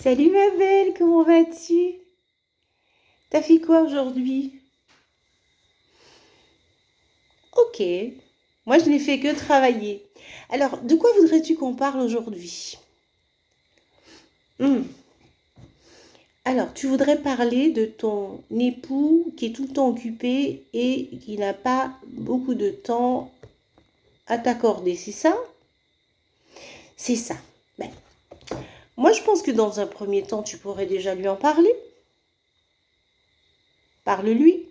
Salut ma belle, comment vas-tu? T'as fait quoi aujourd'hui? Ok, moi je n'ai fait que travailler. Alors, de quoi voudrais-tu qu'on parle aujourd'hui? Hmm. Alors, tu voudrais parler de ton époux qui est tout le temps occupé et qui n'a pas beaucoup de temps à t'accorder, c'est ça? C'est ça. Ben, moi je pense que dans un premier temps, tu pourrais déjà lui en parler. Parle-lui.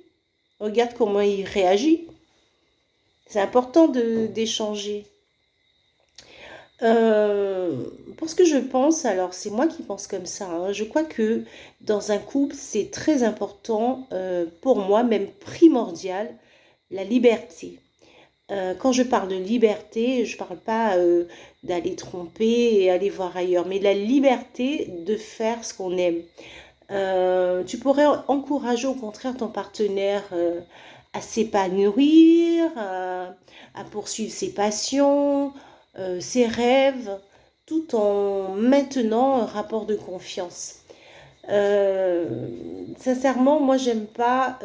Regarde comment il réagit. C'est important d'échanger. Pour ce que je pense, alors c'est moi qui pense comme ça, hein, je crois que dans un couple, c'est très important, pour moi, même primordial, la liberté. Quand je parle de liberté, je ne parle pas d'aller tromper et aller voir ailleurs, mais la liberté de faire ce qu'on aime. Tu pourrais encourager au contraire ton partenaire à s'épanouir, à poursuivre ses passions, ses rêves, tout en maintenant un rapport de confiance. Sincèrement, moi, j'aime pas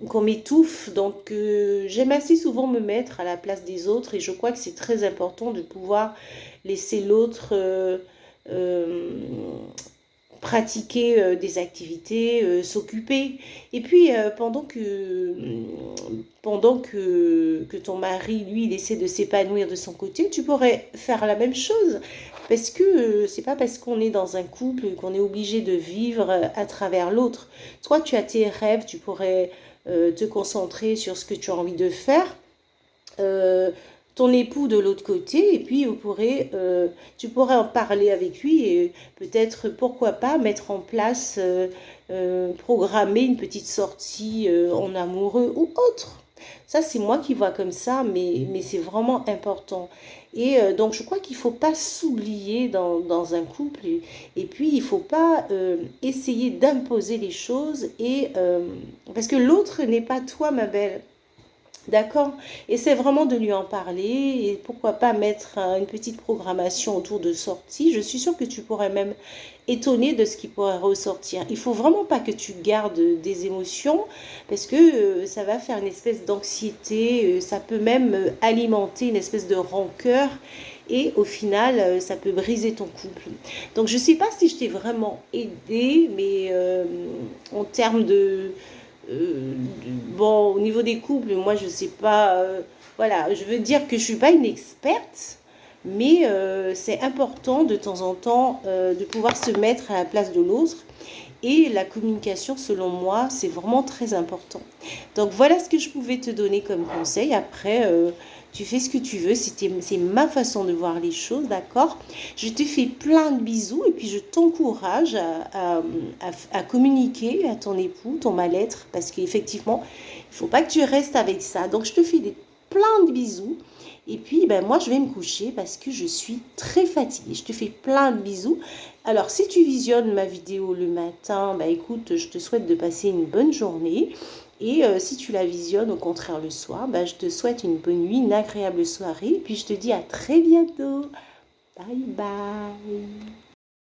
qu'on m'étouffe, donc j'aime assez souvent me mettre à la place des autres et je crois que c'est très important de pouvoir laisser l'autre euh, pratiquer des activités, s'occuper. Et puis, pendant que ton mari, lui, il essaie de s'épanouir de son côté, tu pourrais faire la même chose. Parce que c'est pas parce qu'on est dans un couple qu'on est obligé de vivre à travers l'autre. Toi, tu as tes rêves, tu pourrais te concentrer sur ce que tu as envie de faire. euh, Ton époux de l'autre côté et puis tu pourrais en parler avec lui et peut-être pourquoi pas mettre en place, programmer une petite sortie en amoureux ou autre. Ça, c'est moi qui vois comme ça, mais c'est vraiment important. Et donc, je crois qu'il ne faut pas s'oublier dans un couple. Et puis, il ne faut pas essayer d'imposer les choses. Parce que l'autre n'est pas toi, ma belle. D'accord? Et c'est vraiment de lui en parler et pourquoi pas mettre une petite programmation autour de sorties. Je suis sûre que tu pourrais même étonner de ce qui pourrait ressortir. Il faut vraiment pas que tu gardes des émotions parce que ça va faire une espèce d'anxiété, ça peut même alimenter une espèce de rancœur et au final, ça peut briser ton couple. Donc je ne sais pas si je t'ai vraiment aidé, mais en termes euh, bon, au niveau des couples, moi, je sais pas. Voilà, je veux dire que je suis pas une experte, mais c'est important de temps en temps de pouvoir se mettre à la place de l'autre. Et la communication, selon moi, c'est vraiment très important. Donc voilà ce que je pouvais te donner comme conseil. Après, tu fais ce que tu veux. C'est ma façon de voir les choses, d'accord? Je te fais plein de bisous et puis je t'encourage à communiquer à ton époux, ton mal-être, parce qu'effectivement, il ne faut pas que tu restes avec ça. Donc je te fais plein de bisous. Et puis, ben, moi, je vais me coucher parce que je suis très fatiguée. Je te fais plein de bisous. Alors, si tu visionnes ma vidéo le matin, bah écoute, je te souhaite de passer une bonne journée. Et si tu la visionnes au contraire le soir, bah, je te souhaite une bonne nuit, une agréable soirée. Et puis je te dis à très bientôt. Bye bye.